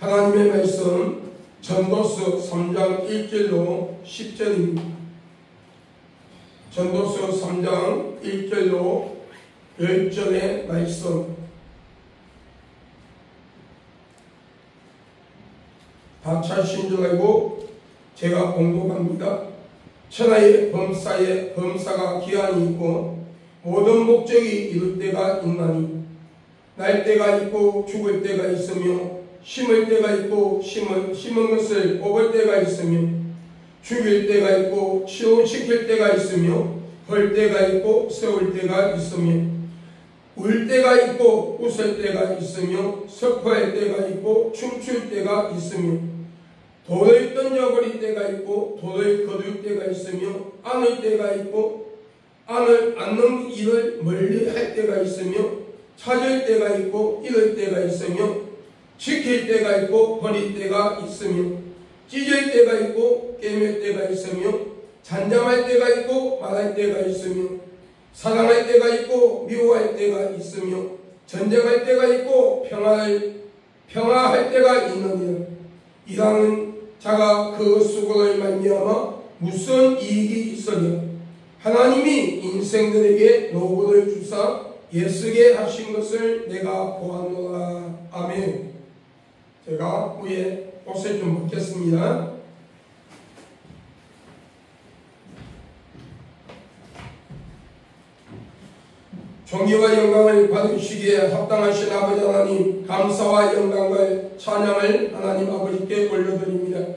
하나님의 말씀 전도서 3장 1절로 10절입니다. 전도서 3장 1절로 10절의 말씀 다 찾으신 줄 알고 제가 공독합니다. 천하의 범사에 범사가 기한이 있고 모든 목적이 이룰 때가 있나니 날 때가 있고 죽을 때가 있으며 심을 때가 있고 심은 것을 뽑을 때가 있으며 죽일 때가 있고 치유시킬 때가 있으며 벌 때가 있고 세울 때가 있으며 울 때가 있고 웃을 때가 있으며 슬퍼할 때가 있고 춤출 때가 있으며 돌을 던져버릴 때가 있고 돌을 거둘 때가 있으며 안을 때가 있고 안을 안는 일을 멀리 할 때가 있으며 찾을 때가 있고 잃을 때가 있으며 지킬 때가 있고 버릴 때가 있으며 찢을 때가 있고 깨맬 때가 있으며 잔잠할 때가 있고 말할 때가 있으며 사랑할 때가 있고 미워할 때가 있으며 전쟁할 때가 있고 평화할 때가 있느니라. 일하는 자가 그 수고를 말미암아 무슨 이익이 있으랴. 하나님이 인생들에게 노고를 주사 애쓰게 하신 것을 내가 보았노라. 아멘. 제가 위에 옷을 좀 벗겠습니다. 존귀와 영광을 받으시기에 합당하신 아버지 하나님, 감사와 영광과 찬양을 하나님 아버지께 올려드립니다.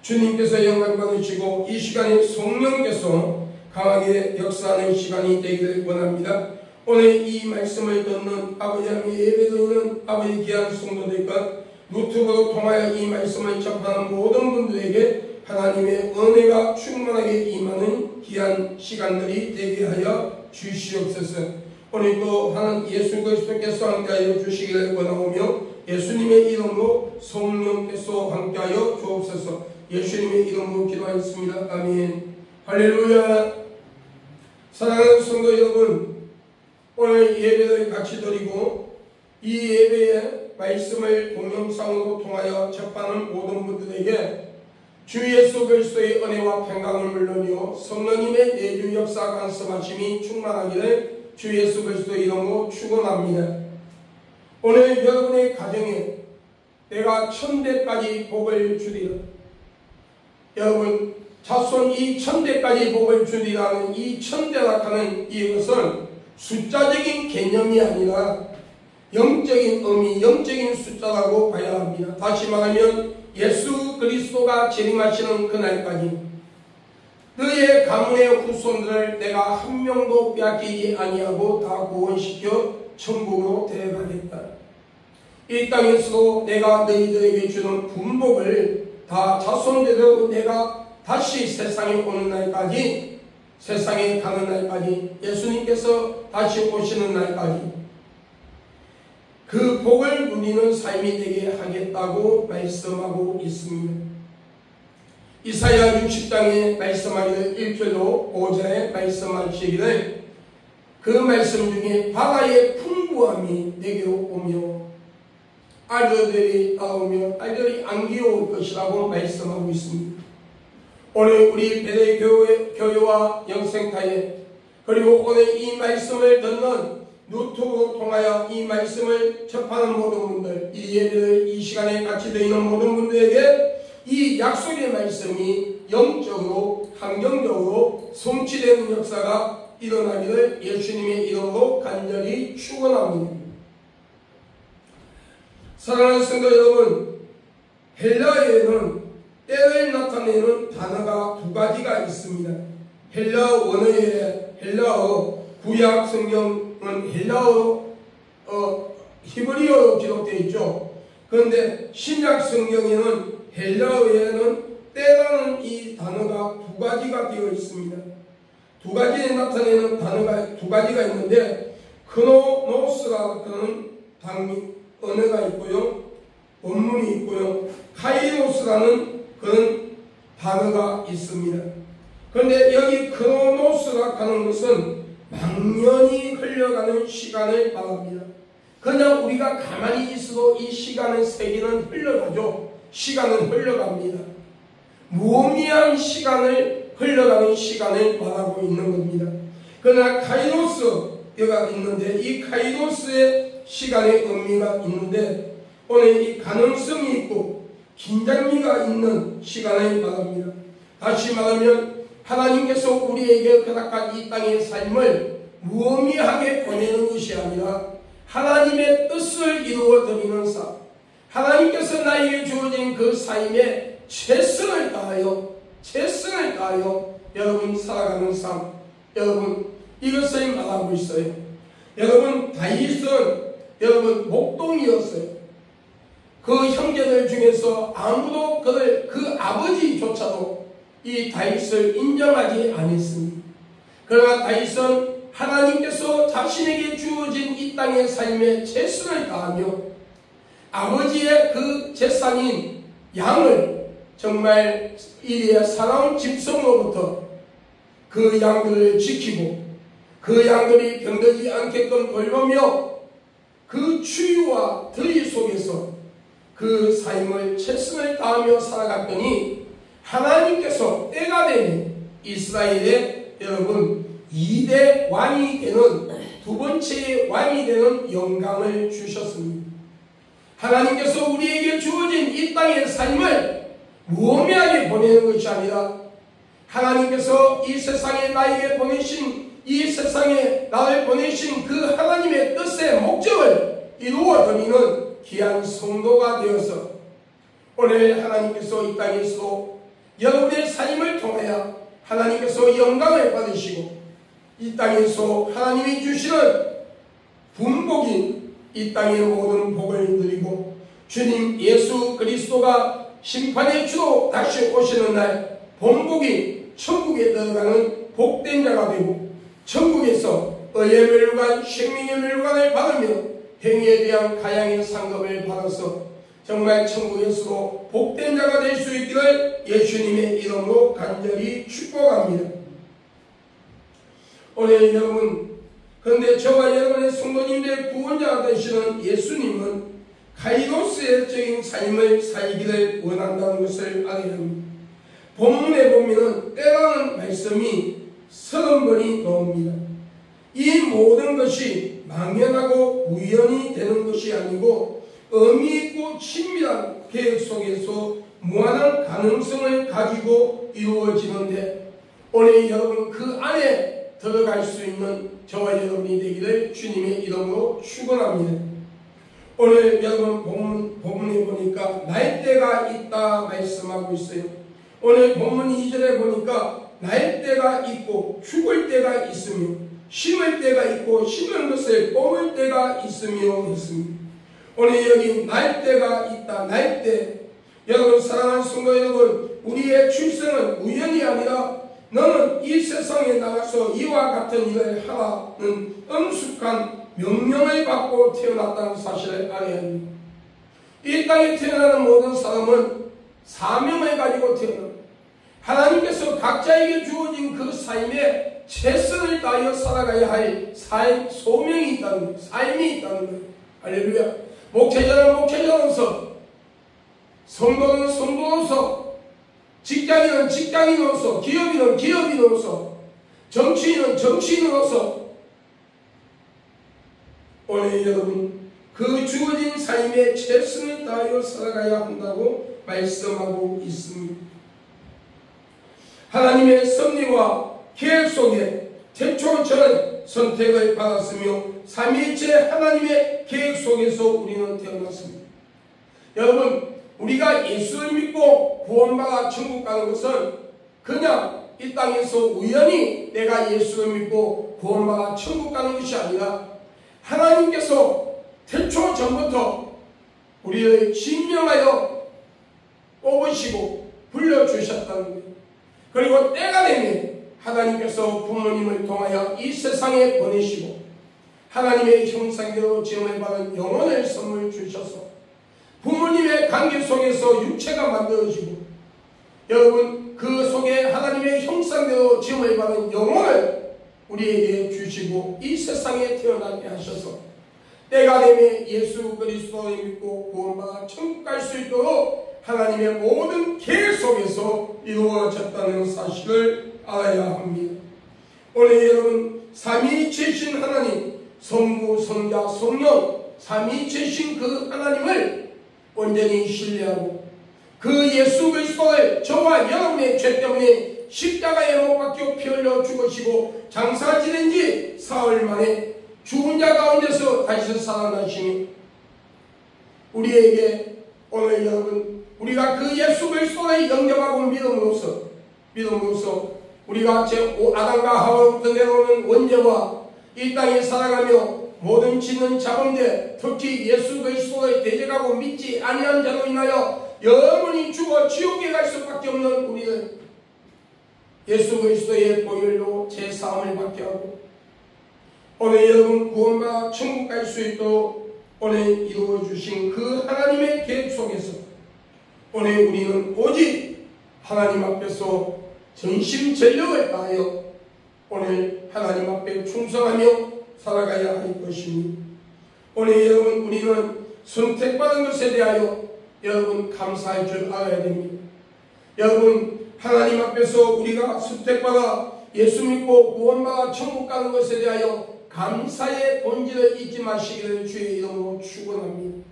주님께서 영광 받으시고 이 시간에 성령께서 강하게 역사하는 시간이 되기를 원합니다. 오늘 이 말씀을 듣는 아버지 하나님 예배드리는 아버지 귀한 성도들과 유튜브로 통하여 이 말씀을 접하는 모든 분들에게 하나님의 은혜가 충만하게 임하는 귀한 시간들이 되게 하여 주시옵소서. 오늘도 하나님 예수 그리스도께서 함께하여 주시기를 원하오며 예수님의 이름으로 성령께서 함께하여 주옵소서. 예수님의 이름으로 기도하였습니다. 아멘. 할렐루야. 사랑하는 성도 여러분, 오늘 예배를 같이 드리고 이 예배에 말씀을 동영상으로 통하여 접하는 모든 분들에게 주 예수 그리스도의 은혜와 평강을 물론이요 성령님의 내주 역사 간섭하심이 충만하기를 주 예수 그리스도의 이름으로 축원합니다. 오늘 여러분의 가정에 내가 1000대까지 복을 주리라. 여러분 자손 이 1000대까지 복을 주리라는 이 1000대라 하는 이것은 숫자적인 개념이 아니라 영적인 의미, 영적인 숫자라고 봐야 합니다. 다시 말하면 예수 그리스도가 재림하시는 그날까지 너의 가문의 후손들을 내가 한 명도 빼앗기지 아니하고 다 구원시켜 천국으로 데려가겠다. 이 땅에서도 내가 너희들에게 주는 분복을 다 자손대로 내가 다시 세상에 오는 날까지, 세상에 가는 날까지, 예수님께서 다시 오시는 날까지 그 복을 누리는 삶이 되게 하겠다고 말씀하고 있습니다. 이사야 60장에 말씀하기를 1절로 5절에 말씀하시기를 그 말씀 중에 바다의 풍부함이 내게로 오며 알들이 나오며 알들이 안기올 것이라고 말씀하고 있습니다. 오늘 우리 베레 교회와 영생타에 그리고 오늘 이 말씀을 듣는 유튜브로 통하여 이 말씀을 접하는 모든 분들, 이 예배를 이 시간에 같이 드리는 모든 분들에게 이 약속의 말씀이 영적으로 감정적으로 성취되는 역사가 일어나기를 예수님의 이름으로 간절히 축원합니다. 사랑하는 성도 여러분, 헬라어에는 때를 나타내는 단어가 두 가지가 있습니다. 헬라어 원어에 헬라어 구약 성경은 헬라어 히브리어로 기록되어 있죠. 그런데 신약 성경에는 헬라어에는 때라는 이 단어가 두 가지가 되어 있습니다. 두 가지에 나타내는 단어가 두 가지가 있는데 크로노스라는 언어가 있고요, 원문이 있고요, 카이로스라는 그런 단어가 있습니다. 그런데 여기 크로노스라 하는 것은 망연히 흘러가는 시간을 말합니다. 그냥 우리가 가만히 있어도 이 시간의 세계는 흘러가죠. 시간은 흘러갑니다. 무의미한 시간을 흘러가는 시간을 말하고 있는 겁니다. 그러나 카이로스가 있는데 이 카이로스의 시간의 의미가 있는데 오늘 이 가능성이 있고 긴장미가 있는 시간을 말합니다. 다시 말하면 하나님께서 우리에게 허락한 이 땅의 삶을 무의미하게 보내는 것이 아니라 하나님의 뜻을 이루어드리는 삶, 하나님께서 나에게 주어진 그 삶에 최선을 다하여 여러분 살아가는 삶, 여러분 이것을 말하고 있어요. 여러분 다윗은 여러분 목동이었어요. 그 형제들 중에서 아무도 그 아버지조차도 이 다윗을 인정하지 않았습니다. 그러나 다윗은 하나님께서 자신에게 주어진 이 땅의 삶에 최선을 다하며 아버지의 그 재산인 양을 정말 이리에 사나운 짐승으로부터 그 양들을 지키고 그 양들이 병들지 않게끔 돌보며 그 추위와 더위 속에서 그 삶을 최선을 다하며 살아갔더니 하나님께서 때가 되면 이스라엘의 여러분 2대 왕이 되는 두 번째의 왕이 되는 영광을 주셨습니다. 하나님께서 우리에게 주어진 이 땅의 삶을 무의미하게 보내는 것이 아니라 하나님께서 이 세상에 나에게 보내신 이 세상에 나를 보내신 그 하나님의 뜻의 목적을 이루어드리는 귀한 성도가 되어서 오늘 하나님께서 이 땅에서 여러분의 삶을 통하여 하나님께서 영광을 받으시고 이 땅에서 하나님이 주시는 분복인 이 땅의 모든 복을 누리고 주님 예수 그리스도가 심판의 주로 다시 오시는 날 본복이 천국에 들어가는 복된 자가 되고 천국에서 의의 멸류관 생명의 멸류관을 받으며 행위에 대한 가양의 상급을 받아서 정말 천국에서도 복된 자가 될 수 있기를 예수님의 이름으로 간절히 축복합니다. 오늘 여러분, 그런데 저와 여러분의 성도님들의 구원자가 되시는 예수님은 카이로스적인 삶을 살기를 원한다는 것을 알아야 합니다. 본문에 보면 때라는 말씀이 30번이 나옵니다. 이 모든 것이 막연하고 우연이 되는 것이 아니고 의미 있고 친밀한 계획 속에서 무한한 가능성을 가지고 이루어지는데 오늘 여러분 그 안에 들어갈 수 있는 저와 여러분이 되기를 주님의 이름으로 축원합니다. 오늘 여러분 본문에 보니까 날 때가 있다 말씀하고 있어요. 오늘 본문 2절에 보니까 날 때가 있고 죽을 때가 있으며 심을 때가 있고 심은 것을 뽑을 때가 있으며 했습니다. 오늘 여기 날 때가 있다. 날 때 여러분 사랑하는 성도 여러분 우리의 출생은 우연이 아니라 너는 이 세상에 나가서 이와 같은 일을 하라는 엄숙한 명령을 받고 태어났다는 사실을 알아야 합니다. 이 땅에 태어나는 모든 사람은 사명을 가지고 태어납니다. 하나님께서 각자에게 주어진 그 삶에 최선을 다하여 살아가야 할 소명이 있다는 거예요. 삶이 있다는 거예요. 할렐루야. 목회자는 목회자로서, 성도는 성도로서, 직장인은 직장인으로서, 기업인은 기업인으로서, 정치인은 정치인으로서 오늘 여러분 그 주어진 삶에 최선을 다하여 살아가야 한다고 말씀하고 있습니다. 하나님의 섭리와 계획 속에 태초 저는 선택을 받았으며 삼위일체 하나님의 계획 속에서 우리는 태어났습니다. 여러분 우리가 예수를 믿고 구원받아 천국 가는 것은 그냥 이 땅에서 우연히 내가 예수를 믿고 구원받아 천국 가는 것이 아니라 하나님께서 태초 전부터 우리를 진명하여 뽑으시고 불러주셨다는 거예요. 그리고 때가 되면 하나님께서 부모님을 통하여 이 세상에 보내시고 하나님의 형상대로 지음을 받은 영혼을 선물 주셔서 부모님의 관계 속에서 육체가 만들어지고 여러분 그 속에 하나님의 형상대로 지음을 받은 영혼을 우리에게 주시고 이 세상에 태어나게 하셔서 때가 되면 예수 그리스도를 믿고 구원받아 천국 갈 수 있도록 하나님의 모든 계획 속에서 이루어졌다는 사실을 알아야 합니다. 오늘 여러분 삼위이체신 하나님, 성부, 성자, 성령 삼위이체신 그 하나님을 온전히 신뢰하고 그 예수 그리스도를 저와 여러분의 죄 때문에 십자가에 못 박혀 피 흘려 죽으시고 장사 지낸 지 사흘 만에 죽은 자 가운데서 다시 살아나시니 우리에게 오늘 여러분 우리가 그 예수 그리스도를 영접하고 믿음으로써 우리가 아담과 하와로부터 내려오는 원죄와 이 땅에 살아가며 모든 짓는 자범죄 특히 예수 그리스도를 대적하고 믿지 아니한 자로 인하여 영원히 죽어 지옥에 갈 수밖에 없는 우리를 예수 그리스도의 보혈로 제사함을 받게 하고 오늘 여러분 구원과 천국 갈 수 있도록 오늘 이루어주신 그 하나님의 계획 속에서 오늘 우리는 오직 하나님 앞에서 전심전력을 다하여 오늘 하나님 앞에 충성하며 살아가야 할 것입니다. 오늘 여러분 우리는 선택받은 것에 대하여 여러분 감사할 줄 알아야 됩니다. 여러분 하나님 앞에서 우리가 선택받아 예수 믿고 구원받아 천국 가는 것에 대하여 감사의 본질을 잊지 마시기를 주의 이름으로 축원합니다.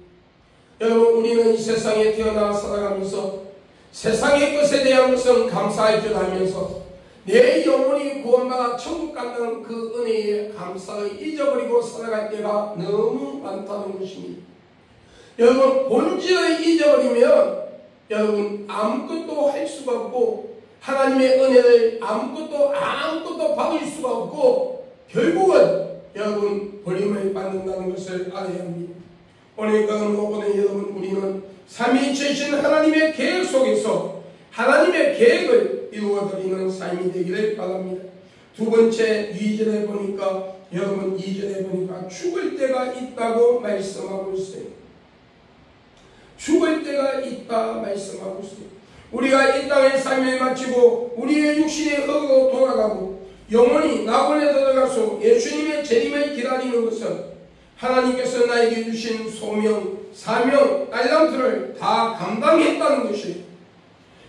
여러분 우리는 이 세상에 태어나 살아가면서 세상의 것에 대한 것은 감사할 줄 알면서 내 영혼이 구원받아 천국 간다는 그 은혜에 감사를 잊어버리고 살아갈 때가 너무 많다는 것입니다. 여러분 본질을 잊어버리면 여러분 아무것도 할 수가 없고 하나님의 은혜를 아무것도 받을 수가 없고 결국은 여러분 버림을 받는다는 것을 알아야 합니다. 오늘 여러분 우리는 삼위이체신 하나님의 계획 속에서 하나님의 계획을 이루어드리는 삶이 되기를 바랍니다. 두 번째 2절에 보니까 여러분 2절에 보니까 죽을 때가 있다고 말씀하고 있어요. 죽을 때가 있다 말씀하고 있어요. 우리가 이 땅의 삶을 마치고 우리의 육신의 흙으로 돌아가고 영원히 낙원에 들어가서 예수님의 재림을 기다리는 것은 하나님께서 나에게 주신 소명, 사명, 달란트를 다 감당했다는 것이에요.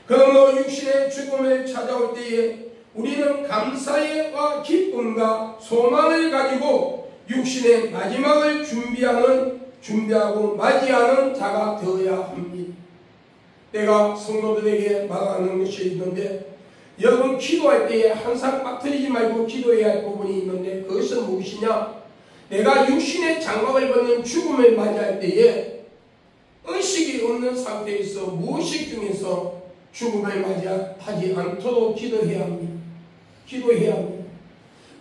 그러므로 육신의 죽음을 찾아올 때에 우리는 감사와 기쁨과 소망을 가지고 육신의 마지막을 준비하고 맞이하는 자가 되어야 합니다. 내가 성도들에게 말하는 것이 있는데 여러분 기도할 때에 항상 빠뜨리지 말고 기도해야 할 부분이 있는데 그것은 무엇이냐? 내가 육신의 장막을 벗는 죽음을 맞이할 때에 의식이 없는 상태에서 무의식 중에서 죽음을 맞이하지 않도록 기도해야 합니다. 기도해야 합니다.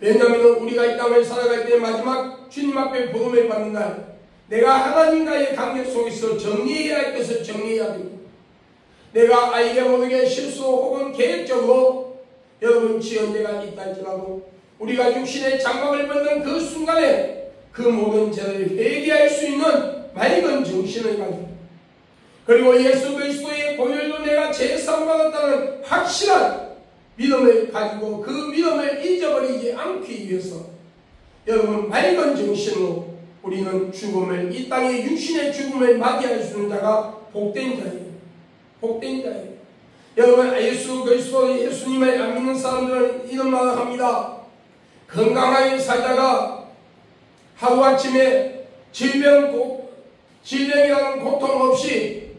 왜냐하면 우리가 이 땅을 살아갈 때 마지막 주님 앞에 부름을 받는 날 내가 하나님과의 관계 속에서 정리해야 할 것을 정리해야 됩니다. 내가 알게 모르게 실수 혹은 계획적으로 여러분 지은 데가 있다 할지라도 우리가 육신의 장막을 벗는 그 순간에 그 모든 죄를 회개할 수 있는 맑은 정신을 가지고 그리고 예수 그리스도의 보혈로 내가 제사함 받았다는 확실한 믿음을 가지고 그 믿음을 잊어버리지 않기 위해서 여러분 맑은 정신으로 우리는 죽음을 이 땅의 육신의 죽음을 맞이할 수 있는 자가 복된 자예요. 복된 자예요. 여러분 예수 그리스도 예수님을 안 믿는 사람들은 이런 말을 합니다. 건강하게 살다가 하루아침에 질병이라는 고통 없이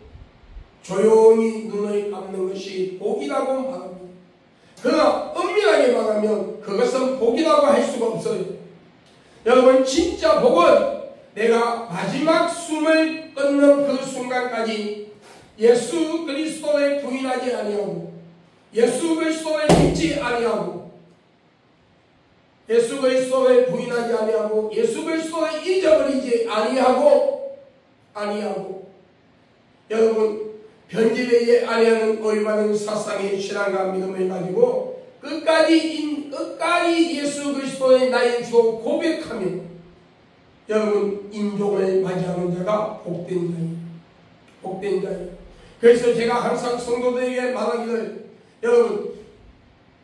조용히 눈을 감는 것이 복이라고 말합니다. 그러나 엄밀하게 말하면 그것은 복이라고 할 수가 없어요. 여러분 진짜 복은 내가 마지막 숨을 끊는 그 순간까지 예수 그리스도를 부인하지 아니하고 예수 그리스도를 믿지 아니하고 예수 그리스도를 부인하지 아니하고 예수 그리스도를 잊어버리지 아니하고 여러분 변질되지 아니하는 올바른 사상의 신앙과 믿음을 가지고 끝까지 예수 그리스도의 나의 주로 고백하며 여러분 인종을 맞이하는 자가 복된 자예요. 복된 자예요. 그래서 제가 항상 성도들에게 말하기를 여러분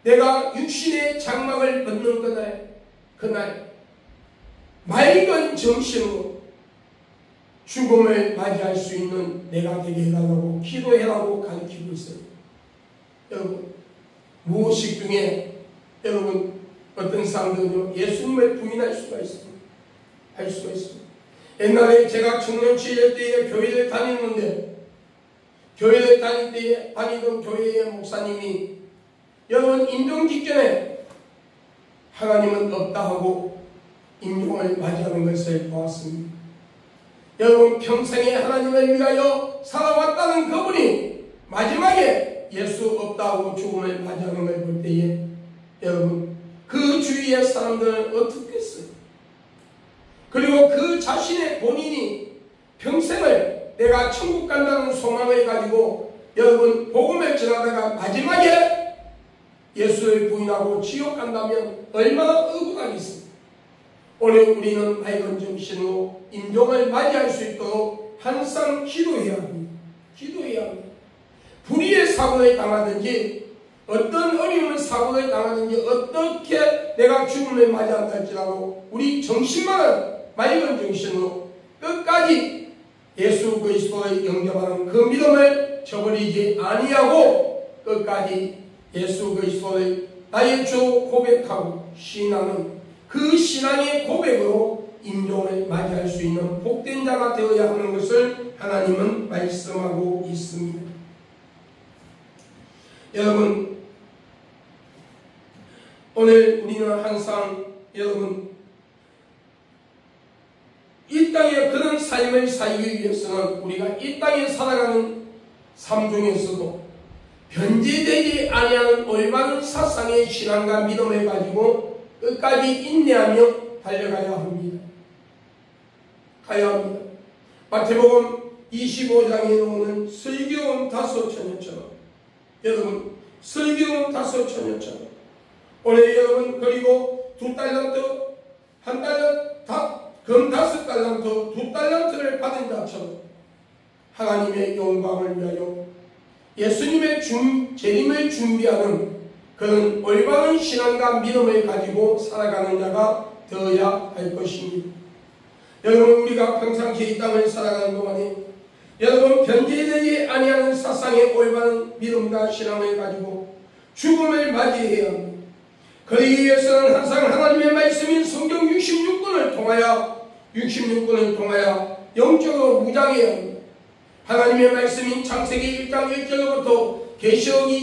내가 육신의 장막을 벗는 그날 맑은 정신으로 죽음을 맞이할 수 있는 내가 되게 해달라고 기도해라고 가르치고 있어요. 여러분, 무엇식 중에 여러분 어떤 사람들은요 예수님을 부인할 수가 있습니다. 할 수가 있습니다. 옛날에 제가 청년시절 때에 교회를 다녔는데, 교회를 다닐 때에 다니던 교회의 목사님이 여러분 임종 직전에 하나님은 없다 하고 임종을 맞이하는 것을 보았습니다. 여러분 평생에 하나님을 위하여 살아왔다는 그분이 마지막에 예수 없다 하고 죽음을 맞이하는 걸 볼 때에 여러분 그 주위의 사람들은 어떻게 했어요? 그리고 그 자신의 본인이 평생을 내가 천국 간다는 소망을 가지고 여러분 복음을 전하다가 마지막에 예수를 부인하고 지옥 간다면 얼마나 억울하겠습니까? 오늘 우리는 맑은 정신으로 임종을 맞이할 수 있도록 항상 기도해야 합니다. 기도해야 합니다. 불의의 사고를 당하든지 어떤 어려운 사고를 당하든지 어떻게 내가 죽음을 맞이한다 할지라도 우리 정신만은 맑은 정신으로 끝까지 예수 그리스도를 영접하는 그 믿음을 저버리지 아니하고 끝까지 예수 그리스도를 나의 주 고백하고 신앙은 그 신앙의 고백으로 임종을 맞이할 수 있는 복된 자가 되어야 하는 것을 하나님은 말씀하고 있습니다. 여러분, 오늘 우리는 항상 여러분 이 땅에 그런 삶을 살기 위해서는 우리가 이 땅에 살아가는 삶 중에서도 변제되지 아니하는 올바른 사상의 신앙과 믿음을 가지고 끝까지 인내하며 달려가야 합니다. 가야 합니다. 마태복음 25장에 나오는 슬기로운 다섯 처녀처럼 여러분 슬기로운 다섯 처녀처럼 오늘 여러분 그리고 2달란트 1달란트 금 5달란트 2달란트를 받은 자처럼 하나님의 영광을 위하여 예수님의 재림을 준비하는 그런 올바른 신앙과 믿음을 가지고 살아가는 자가 되어야 할 것입니다. 여러분 우리가 평상시에 이 땅을 살아가는 동안에 여러분 변제되지 아니하는 사상의 올바른 믿음과 신앙을 가지고 죽음을 맞이해야 합니다. 그러기 위해서는 항상 하나님의 말씀인 성경 66권을 통하여 영적으로 무장해야 합니다. 하나님의 말씀인 창세기 1장 1절부터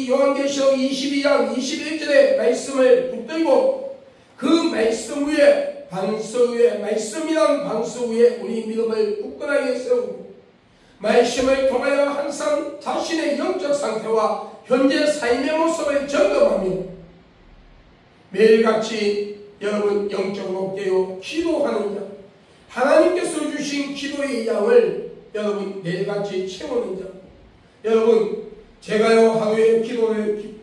요한계시록 22장 21절의 말씀을 붙들고 그 말씀 위에 반석 위에 말씀이란 반석 위에 우리 믿음을 굳건하게 세우고 말씀을 통하여 항상 자신의 영적 상태와 현재 삶의 모습을 점검하며 매일같이 여러분 영적으로 깨어 기도하는 자, 하나님께서 주신 기도의 양을 여러분 매일같이 채우는 자. 여러분 제가요 하루에 기도를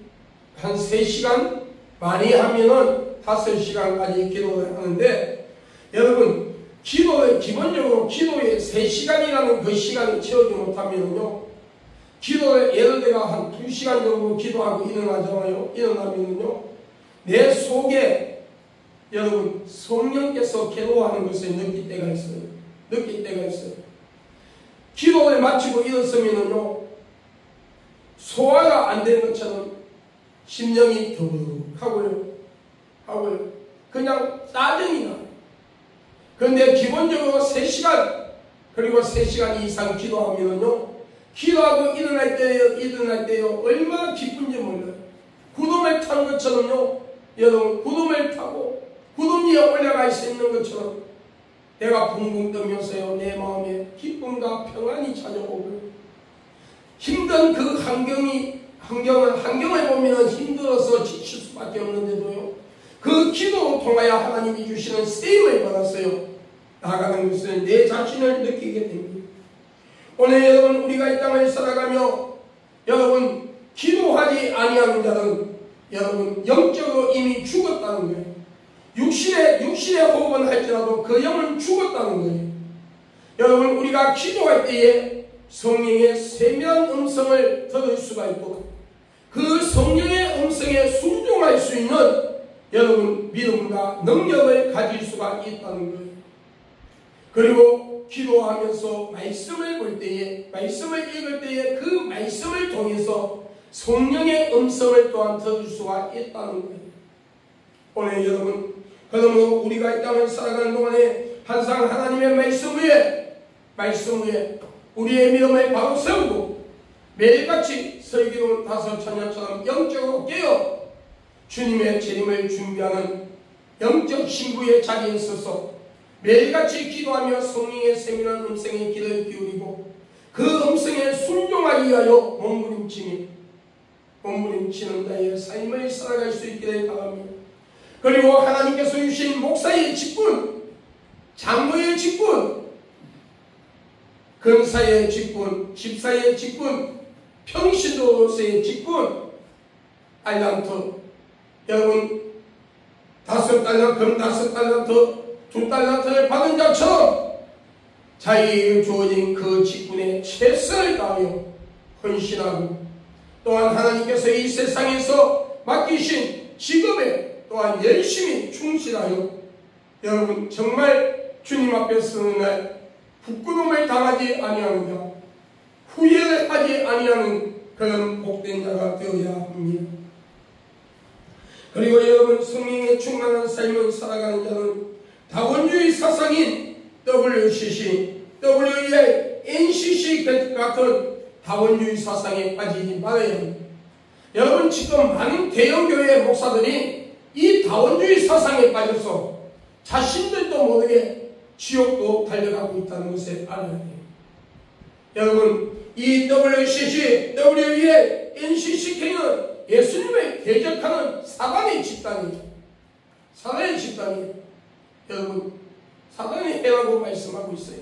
한 3시간 많이 하면은 5시간까지 기도를 하는데 여러분 기도를 기본적으로 기도에 3시간이라는 그 시간을 채우지 못하면요 기도를 예를 들어 한 2시간 정도 기도하고 일어나면요 내 속에 여러분 성령께서 괴로워하는 것을 느낄 때가 있어요. 기도를 마치고 일어서면요 소화가 안 되는 것처럼 심령이 더부룩하고요 그냥 짜증이 나요. 그런데 기본적으로 3시간 그리고 3시간 이상 기도하면요 기도하고 일어날 때요 얼마나 기쁜지 몰라요. 구름을 탄 것처럼요 여러분 구름을 타고 구름 위에 올라가 있는 것처럼 내가 붕붕 뜨면서요 내 마음에 기쁨과 평안이 찾아오고 힘든 그 환경을 보면 힘들어서 지칠 수밖에 없는데도요 그 기도로 통하여 하나님이 주시는 쓰임을 받았어요. 나아가는 것을 내 자신을 느끼게 됩니다. 오늘 여러분 우리가 이 땅을 살아가며 여러분 기도하지 아니하는 자는 여러분 영적으로 이미 죽었다는 거예요. 육신의 호흡은 할지라도 그 영은 죽었다는 거예요. 여러분 우리가 기도할 때에 성령의 세밀한 음성을 들을 수가 있고 그 성령의 음성에 순종할 수 있는 여러분 믿음과 능력을 가질 수가 있다는 거예요. 그리고 기도하면서 말씀을 볼 때에, 말씀을 읽을 때에 그 말씀을 통해서 성령의 음성을 또한 들을 수가 있다는 거예요. 오늘 여러분, 그러므로 우리가 이 땅을 살아가는 동안에 항상 하나님의 말씀 위에 우리의 믿음을 바로 세우고 매일같이 슬기로운 다섯 처녀처럼 영적으로 깨어 주님의 재림을 준비하는 영적 신부의 자리에 서서 매일같이 기도하며 성령의 세밀한 음성에 귀를 기울이고 그 음성에 순종하기 위하여 몸부림치는 자의 삶을 살아갈 수 있기를 바랍니다. 그리고 하나님께서 주신 목사의 직분, 장로의 직분, 근사의 직분, 집사의 직분, 평신도로서의 직분, 달란트, 여러분 5달란트, 금 5달란트, 2달란트를 받은 자처럼 자기에게 주어진 그 직분에 최선을 다하여 헌신하고 또한 하나님께서 이 세상에서 맡기신 직업에 또한 열심히 충실하여 여러분 정말 주님 앞에 서는 날 부끄러움을 당하지 아니하는 자, 후회를 하지 아니하는 그런 복된 자가 되어야 합니다. 그리고 여러분 성령에 충만한 삶을 살아가는 자는 다원주의 사상인 WCC, WEA, NCC 같은 다원주의 사상에 빠지지 말아야 합니다. 여러분 지금 많은 대형교회 목사들이 이 다원주의 사상에 빠져서 자신들도 모르게 지옥도 달려가고 있다는 것을 알아야 해요. 여러분 이 WCC, WEA, NCCK는 예수님을 대적하는 사단의 집단이에요. 사단의 집단이에요. 여러분 사단이 해라고 말씀하고 있어요.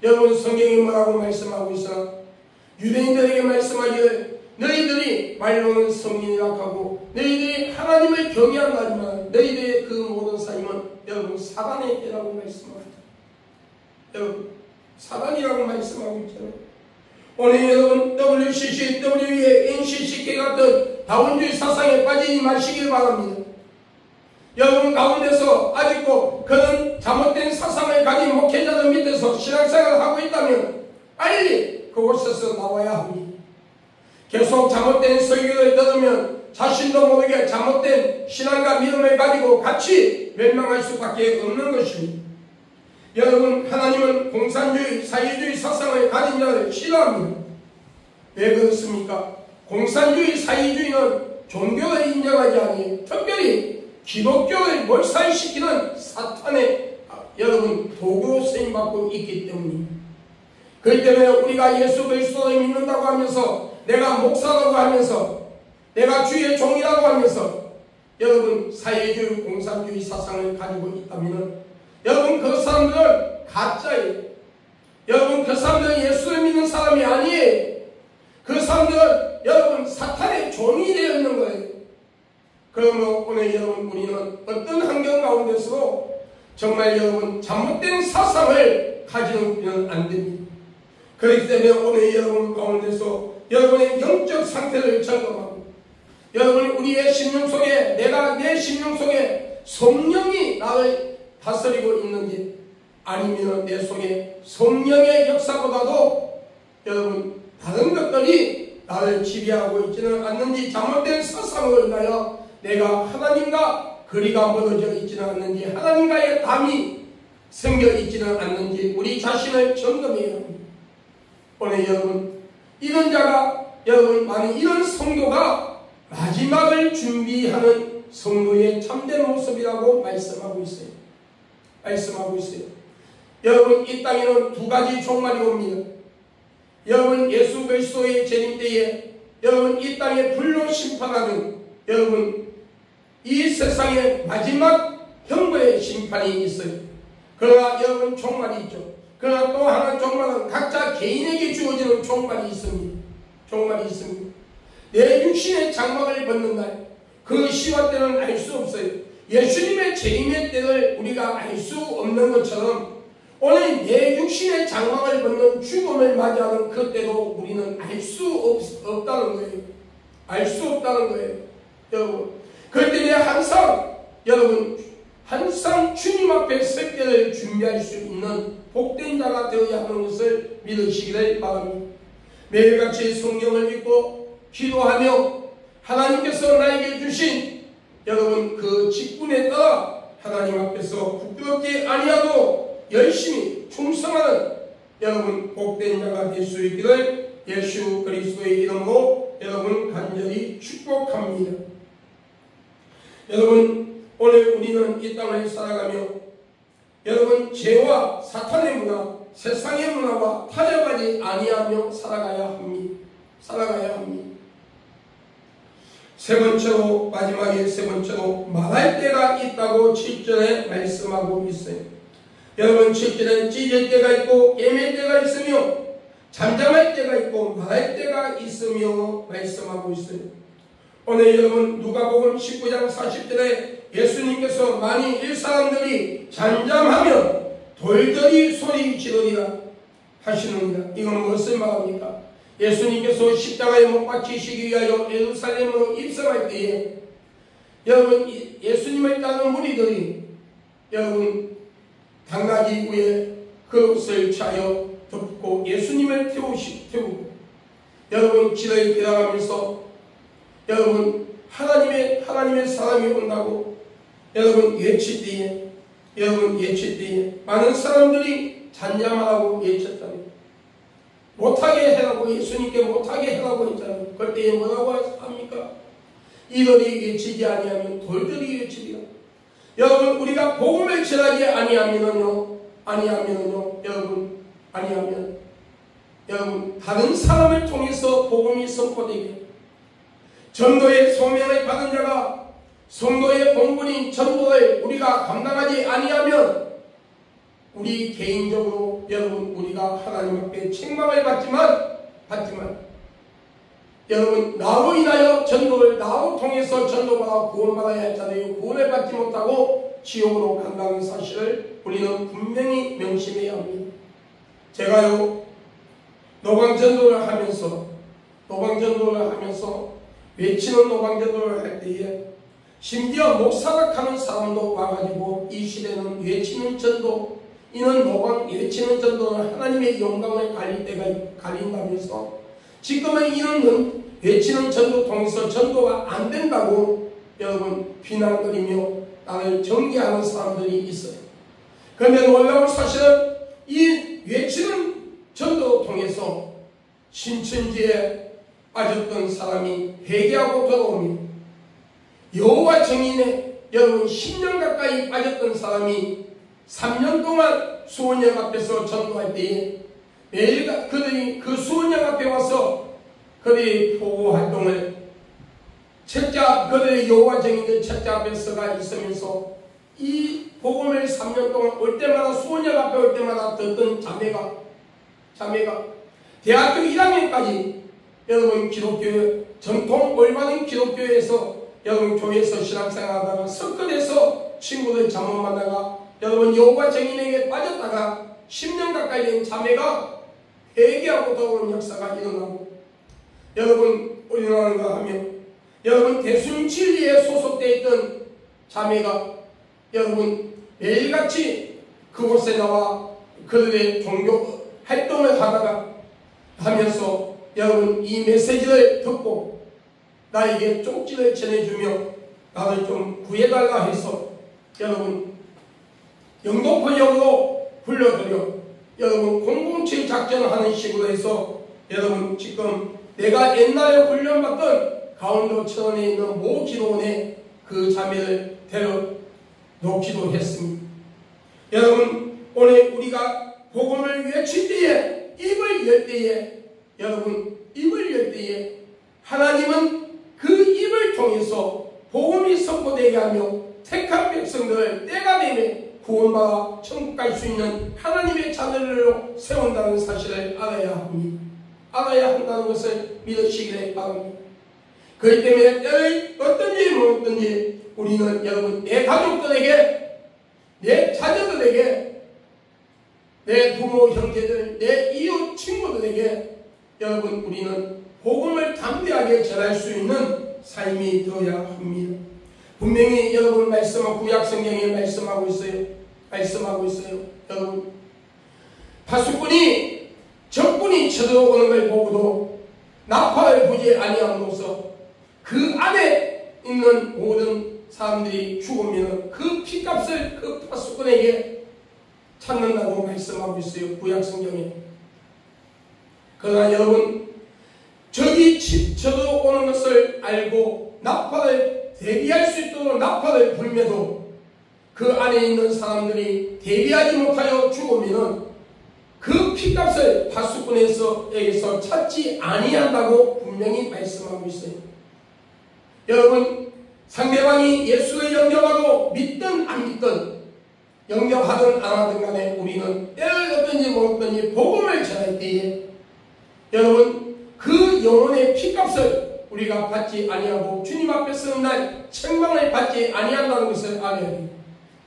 여러분 성경이 뭐라고 말씀하고 있어? 유대인들에게 말씀하기를 너희들이 말로는 성인이라 하고 너희들이 하나님을 경외한다지만 너희들의 그 모든 삶은 여러분 사단의 해라고 말씀합니다. 여러분 사단이라고 말씀하고 있잖아요. 오늘 여러분 WCC, WEA, NCCK 같은 다원주의 사상에 빠지지 마시길 바랍니다. 여러분 가운데서 아직도 그런 잘못된 사상을 가진 목회자들 밑에서 신앙생활을 하고 있다면 빨리 그곳에서 나와야 합니다. 계속 잘못된 설교를 들으면 자신도 모르게 잘못된 신앙과 믿음을 가지고 같이 멸망할 수밖에 없는 것입니다. 여러분 하나님은 공산주의, 사회주의 사상을 가진 자를 싫어합니다. 왜 그렇습니까? 공산주의, 사회주의는 종교를 인정하지 아니에요. 특별히 기독교를 몰살시키는 사탄의 여러분 도구로 쓰임받고 있기 때문입니다. 그렇기 때문에 우리가 예수 그리스도를 믿는다고 하면서 내가 목사라고 하면서 내가 주의 종이라고 하면서 여러분 사회주의, 공산주의 사상을 가지고 있다면 여러분 그 사람들은 가짜예요. 여러분 그 사람들은 예수를 믿는 사람이 아니에요. 그 사람들은 여러분 사탄의 종이 되어 있는 거예요. 그러므로 오늘 여러분 우리는 어떤 환경 가운데서도 정말 여러분 잘못된 사상을 가지고는 안 됩니다. 그렇기 때문에 오늘 여러분 가운데서 여러분의 영적 상태를 점검하고 여러분 우리의 심령 속에 내 심령 속에 성령이 나를 다스리고 있는지 아니면 내 속에 성령의 역사보다도 여러분 다른 것들이 나를 지배하고 있지는 않는지 잘못된 사상을 인하여 내가 하나님과 거리가 멀어져 있지는 않는지 하나님과의 담이 생겨 있지는 않는지 우리 자신을 점검해야 합니다. 오늘 여러분 이런 자가 여러분 많은 이런 성도가 마지막을 준비하는 성도의 참된 모습이라고 말씀하고 있어요. 여러분 이 땅에는 두 가지 종말이 옵니다. 여러분 예수 그리스도의 재림 때에 여러분 이 땅에 불로 심판하는 여러분 이 세상의 마지막 형벌의 심판이 있어요. 그러나 여러분 종말이 있죠. 그러나 또 하나 종말은 각자 개인에게 주어지는 종말이 있습니다. 내 육신의 장막을 벗는 날 그 시와 때는 알 수 없어요. 예수님의 재림의 때를 우리가 알 수 없는 것처럼 오늘 내 육신의 장막을 벗는 죽음을 맞이하는 그때도 우리는 알 수 없다는 거예요. 알 수 없다는 거예요. 여러분 그럴 때에 항상 주님 앞에 설 때를 준비할 수 있는 복된 자가 되어야 하는 것을 믿으시기를 바랍니다. 매일같이 성경을 읽고 기도하며 하나님께서 나에게 주신 여러분 그 직분에 따라 하나님 앞에서 부끄럽지 아니하고 열심히 충성하는 여러분 복된 자가 될 수 있기를 예수 그리스도의 이름으로 여러분 간절히 축복합니다. 여러분 오늘 우리는 이 땅을 살아가며 여러분 죄와 사탄의 문화, 세상의 문화와 타협하지 아니하며 살아가야 합니다. 세 번째로 마지막에 세 번째로 말할 때가 있다고 7절에 말씀하고 있어요. 여러분 7절에 찢을 때가 있고 예맬 때가 있으며 잠잠할 때가 있고 말할 때가 있으며 말씀하고 있어요. 오늘 여러분 누가복음 19장 40절에 예수님께서 만일 이 사람들이 잠잠하면 돌들이 소리 지르리라 하시느니라. 이건 무엇을 말합니까? 예수님께서 십자가에 못 박히시기 위하여 예루살렘으로 입성할 때에 여러분 예수님을 따르는 무리들이 여러분 당나귀 위에 그것을 차여 덮고 예수님을 태우고 여러분 길을 지나가면서 여러분 하나님의 사람이 온다고 여러분 외칠 때에 많은 사람들이 잠잠하라고 외쳤잖아요. 못하게 해라고 예수님께 못하게 해라고 했잖아요. 그때에 뭐라고 합니까? 이들이 외치지 아니하면 돌들이 외치리라. 여러분 우리가 복음을 전하지 아니하면요 여러분 다른 사람을 통해서 복음이 선포되게 전도의 소명을 받은 자가 성도의 본분인 전도를 우리가 감당하지 아니하면 우리 개인적으로 여러분 우리가 하나님 앞에 책망을 받지만 여러분 나로 인하여 전도를 나로 통해서 전도받아 구원받아야 할 자들이 구원을 받지 못하고 지옥으로 간다는 사실을 우리는 분명히 명심해야 합니다. 제가요 노방전도를 하면서 외치는 노방전도를 할 때에 심지어 목사가 하는 사람도 와가지고 이 시대는 외치는 전도 이는 외치는 전도는 하나님의 영광을 가린다면서 지금은 이는 외치는 전도 통해서 전도가 안 된다고 여러분 비난거리며 나를 정죄하는 사람들이 있어요. 그런데 놀라운 사실은 이 외치는 전도를 통해서 신천지에 빠졌던 사람이 회개하고 돌아옵니다. 여호와 증인에 여러분 10년 가까이 빠졌던 사람이 3년 동안 수원역 앞에서 전도할 때에 매일 그들이 그 수원역 앞에 와서 그들이 보호 활동을 그들의 여호와 증인들 책자 앞에 서가 있으면서 이 복음을 3년 동안 올 때마다 수원역 앞에 올 때마다 듣던 자매가 대학교 1학년까지 여러분 기독교 전통 올바른 기독교에서 여러분 교회에서 신앙생활하다가 서클에서 친구들 잘못 만나가 여러분 여호와 증인에게 빠졌다가 10년 가까이 된 자매가 회개하고 돌아오는 역사가 일어나고 여러분 일어나는가 하면 여러분 대순 진리에 소속되어 있던 자매가 여러분 매일같이 그곳에 나와 그들의 종교 활동을 하면서 여러분 이 메시지를 듣고 나에게 쪽지를 전해주며 나를 좀 구해달라 해서 여러분 영도포역으로 불러들여 여러분 007 작전하는 식으로 해서 여러분 지금 내가 옛날에 훈련받던 강원도 천원에 있는 모 기도원에 그 자매를 데려 놓기도 했습니다. 여러분 오늘 우리가 복음을 외칠 때에 입을 열 때에 여러분 입을 열 때에 하나님은 그 입을 통해서 복음이 선포되게 하며 택한 백성들을 때가 되면 구원받아 천국 갈 수 있는 하나님의 자녀들로 세운다는 사실을 알아야 합니다. 알아야 한다는 것을 믿으시기를 바랍니다. 그렇기 때문에 때를 어떤지 우리는 여러분 내 가족들에게 내 자녀들에게 내 부모 형제들 내 이웃 친구들에게 여러분 우리는 복음을 담대하게 전할 수 있는 삶이 되어야 합니다. 분명히 여러분 구약 성경에 말씀하고 있어요. 여러분 파수꾼이 적군이 쳐들어오는 걸 보고도 나팔을 부지 아니함으로써 그 안에 있는 모든 사람들이 죽으면 그 피값을 그 파수꾼에게 찾는다고 말씀하고 있어요. 구약성경에. 그러나 여러분, 적이 쳐들어오는 것을 알고 나팔을 대비할 수 있도록 나팔을 불며도 그 안에 있는 사람들이 대비하지 못하여 죽으면 그 피값을 파수꾼에게서 찾지 아니한다고 분명히 말씀하고 있어요. 여러분, 상대방이 예수를 영접하고 믿든 안 믿든 영접하든 안 하든 간에 우리는 때를 얻든지 모르든지 복음을 전할 때에 여러분, 그 영혼의 피값을 우리가 받지 아니하고 주님 앞에 서는 날 책망을 받지 아니한다는 것을 알아야 돼요.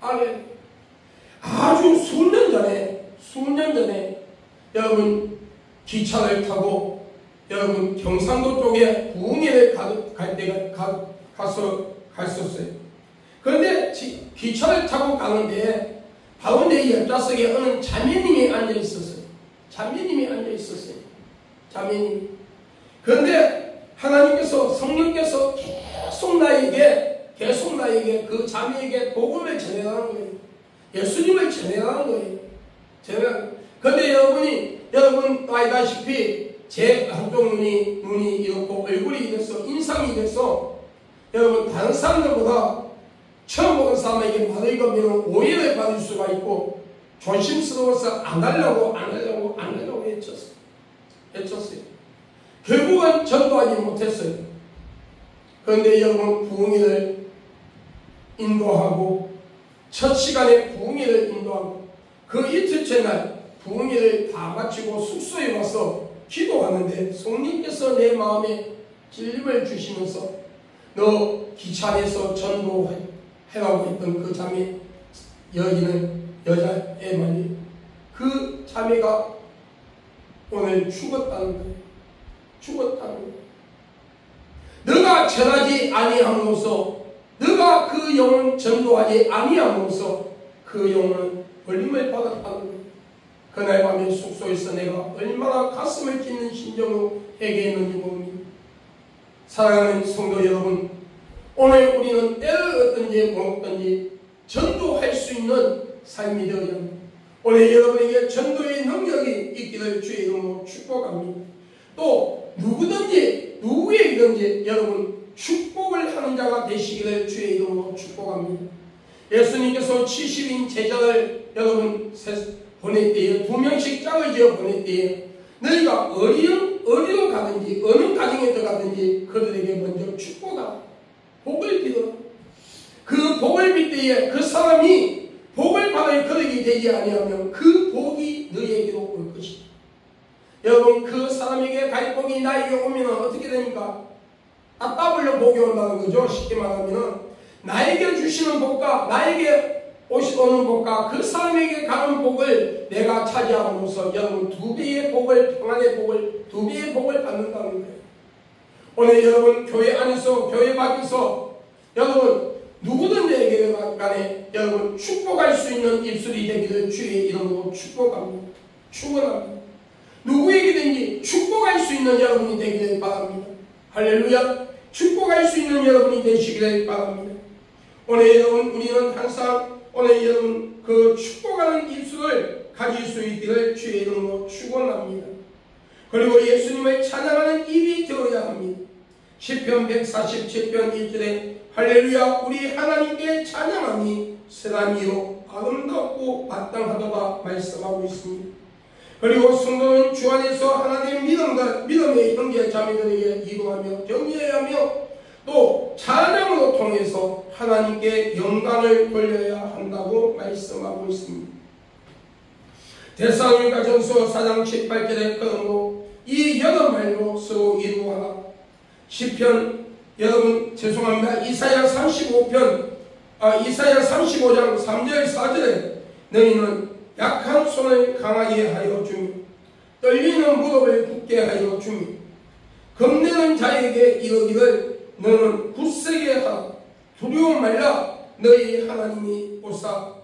알아야 돼요. 아주 수년 전에 여러분 기차를 타고 여러분 경상도 쪽에 부흥회를 갈 때가 갔었어요. 그런데 기차를 타고 가는데 가운데 옆좌석에 어느 자매님이 앉아 있었어요. 자매님이. 그런데 하나님께서 성령께서 계속 나에게 그 자매에게 복음을 전해라는 거예요. 예수님을 전해라는 거예요. 그런데 여러분 알다시피 제 한쪽 눈이 이렇고 얼굴이 이래서 인상이 이래서 여러분 다른 사람들보다 처음 보는 사람에게 말을 걸면 오해를 받을 수가 있고 조심스러워서 안 하려고 외쳤어요. 결국은 전도하지 못했어요. 그런데 여러분 부흥회를 인도하고 첫 시간에 부흥회를 인도하고 그 이틀째 날 부흥회를 다 마치고 숙소에 와서 기도하는데 성령께서 내 마음에 진림을 주시면서 너 기차 안에서 전도하라고 했던 그 자매 여자애 말이 그 자매가 오늘 죽었다는 거예요. 너가 전하지 아니함으로써 너가 그 영혼 전도하지 아니함으로써 그 영혼은 벌림을 받았다는 거예요. 그날 밤에 숙소에서 내가 얼마나 가슴을 찢는 심정으로 회개했는지 모릅니다. 사랑하는 성도 여러분, 오늘 우리는 때를 얻든지 못 얻든지 전도할 수 있는 삶이 되어야 합니다. 오늘 여러분에게 전도의 능력이 있기를 주의 이름으로 축복합니다. 또 누구에게든지 여러분 축복을 하는 자가 되시기를 주의 이름으로 축복합니다. 예수님께서 70인 제자를 여러분 보낼 때에 2명씩 짝을 지어 보낼 때에 너희가 어디로 가든지 어느 가정에 들어가든지 그들에게 먼저 축복하라. 복을 빌어라. 그 복을 빌 때에 그 사람이 복을 받을 그릇이 되지 아니하면 그 복이 너희에게로 올 것이다. 여러분 그 사람에게 갈 복이 나에게 오면 어떻게 됩니까? 더블로 복이 온다는 거죠. 쉽게 말하면 나에게 주시는 복과 나에게 오는 복과 그 사람에게 가는 복을 내가 차지함으로써 여러분 2배의 복을, 평안의 복을 2배의 복을 받는다는 거예요. 오늘 여러분 교회 안에서 교회 밖에서 여러분 누구든지에게 간에 여러분 축복할 수 있는 입술이 되기를 주의 이름으로 축복합니다. 축원합니다. 누구에게든지 축복할 수 있는 여러분이 되기를 바랍니다. 할렐루야. 축복할 수 있는 여러분이 되시기를 바랍니다. 오늘 여러분 우리는 항상 오늘 여러분 그 축복하는 입술을 가질 수 있기를 주의 이름으로 축원합니다. 그리고 예수님을 찬양하는 입이 되어야 합니다. 시편 147편 1절에 할렐루야 우리 하나님께 찬양하니 선함이요 아름답고 마땅하도다 말씀하고 있습니다. 그리고 성도는 주 안에서 하나님의 믿음의 형제 자매들에게 기도하며 격려해야 하며 또 찬양으로 통해서 하나님께 영광을 돌려야 한다고 말씀하고 있습니다. 데살로니가전서 4장 18절에 그러므로 이 여러 말로 서로 이루어라. 시편 여러분 죄송합니다. 이사야 35장 3절 4절에 너희는 약한 손을 강하게 하여 주며 떨리는 무릎을 굳게 하여 주며 겁내는 자에게 이르기를 너는 굳세게 하라. 두려움 말라. 너희 하나님이 오사.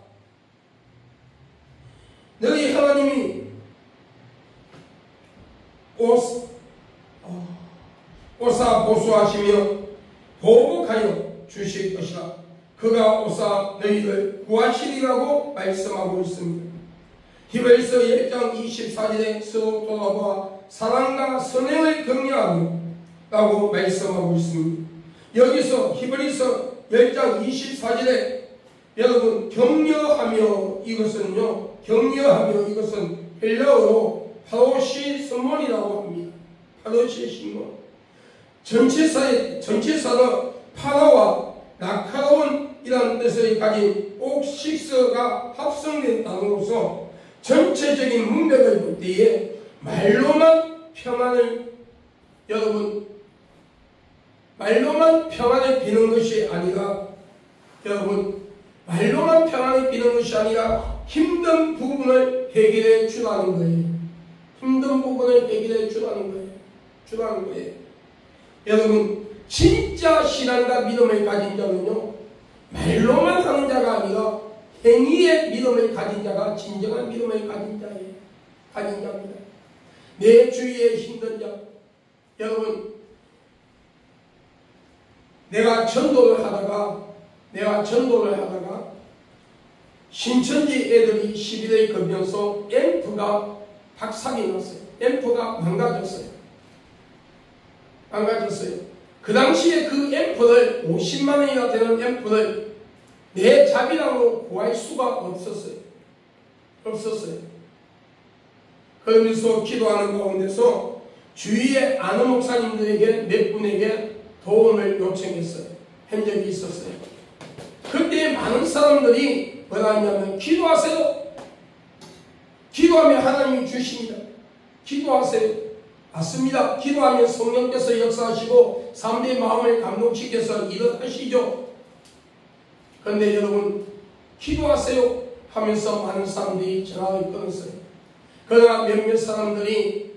너희 하나님이 오사 보수하시며 보복하여 주실 것이라. 그가 오사 너희를 구하시리라고 말씀하고 있습니다. 히브리서 1장 24절에 서로 돌아보아 사랑과 선행을 격려하며 라고 말씀하고 있습니다. 여기서 히브리서 10장 24절에 여러분 격려하며 이것은요, 격려하며 이것은 헬라어로 파로시 선문이라고 합니다. 파로시 신문. 전치사는 파라와 나카로운이라는 뜻을 가진 옥식서가 합성된 단어로서 전체적인 문맥을 볼 때에 말로만 평안을 비는 것이 아니라 말로만 평안을 비는 것이 아니라 힘든 부분을 해결해 주라는 거예요. 힘든 부분을 해결해 주라는 거예요. 여러분, 진짜 신앙과 믿음을 가진 자는요, 말로만 하는 자가 아니라 행위의 믿음을 가진 자가 진정한 믿음을 가진 자입니다. 내 주위에 힘든 자, 여러분, 내가 전도를 하다가 신천지 애들이 시비를 걸면서 앰프가 박살이 났어요. 앰프가 망가졌어요. 그 당시에 그 앰프를 50만 원이나 되는 앰프를 내 자비랑으로 구할 수가 없었어요. 그러면서 기도하는 가운데서 주위에 아는 목사님들에게 몇 분에게 도움을 요청했어요. 한 적이 있었어요. 그때 많은 사람들이 뭐라 하냐면 기도하세요. 기도하면 하나님이 주십니다. 기도하세요. 맞습니다. 기도하면 성령께서 역사하시고 사람들의 마음을 감동시켜서 일을 하시죠. 그런데 여러분, 기도하세요 하면서 많은 사람들이 전화를 끊었어요. 그러나 몇몇 사람들이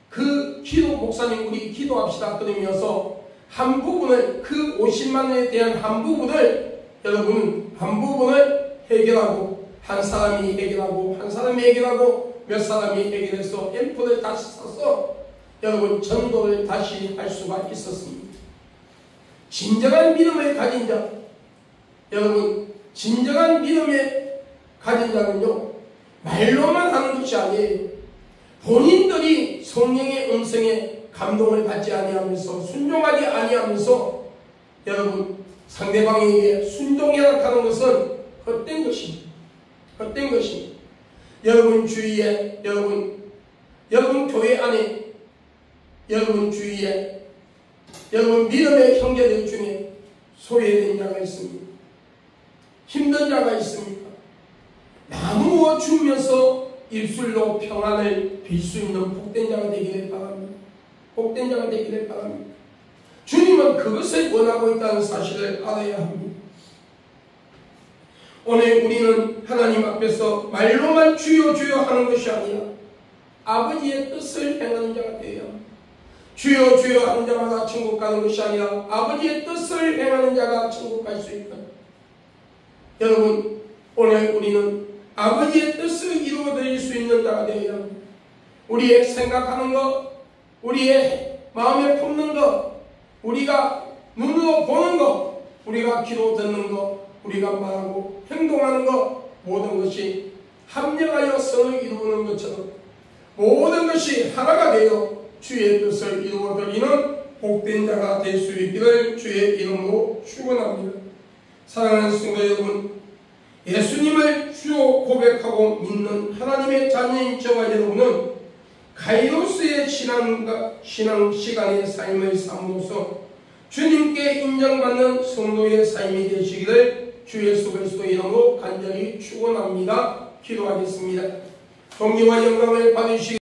그 목사님 우리 기도합시다 그러면서 한 부분을, 그 50만 원에 대한 한 부분을 해결하고, 한 사람이 해결하고 몇 사람이 해결해서 앰프를 다시 사서 여러분 전도를 다시 할 수가 있었습니다. 진정한 믿음을 가진 자, 여러분, 진정한 믿음을 가진 자는요, 말로만 하는 것이 아니에요. 본인들이 성령의 음성에 감동을 받지 아니하면서, 순종하지 아니하면서 여러분 상대방에게 순종해라 하는 것은 헛된 것입니다. 여러분 주위에, 여러분 교회 안에, 여러분 주위에, 여러분 믿음의 형제들 중에 소외된 자가 있습니다. 힘든 자가 있습니까? 나누어 주면서 입술로 평안을 빌 수 있는 복된 자가 되기를 바랍니다. 주님은 그것을 원하고 있다는 사실을 알아야 합니다. 오늘 우리는 하나님 앞에서 말로만 주여 주여 하는 것이 아니라 아버지의 뜻을 행하는 자가 되어야 합니다. 주여 주여 하는 자마다 천국 가는 것이 아니라 아버지의 뜻을 행하는 자가 천국 갈 수 있다. 여러분, 오늘 우리는 아버지의 뜻을 이루어드릴 수 있는 자가 되어야 합니다. 우리의 생각하는 것, 우리의 마음에 품는 것, 우리가 눈으로 보는 것, 우리가 귀로 듣는 것, 우리가 말하고 행동하는 것, 모든 것이 합력하여 선을 이루는 것처럼 모든 것이 하나가 되어 주의 뜻을 이루어드리는 복된 자가 될 수 있기를 주의 이름으로 축원합니다. 사랑하는 성도 여러분, 예수님을 주로 고백하고 믿는 하나님의 자녀인 저와 여러분은 가이로스의 신앙 시간의 삶의 삶으로서 주님께 인정받는 성도의 삶이 되시기를 주 예수 그리스도의 이름으로 간절히 축원합니다. 기도하겠습니다. 존귀와 영광을 받으시기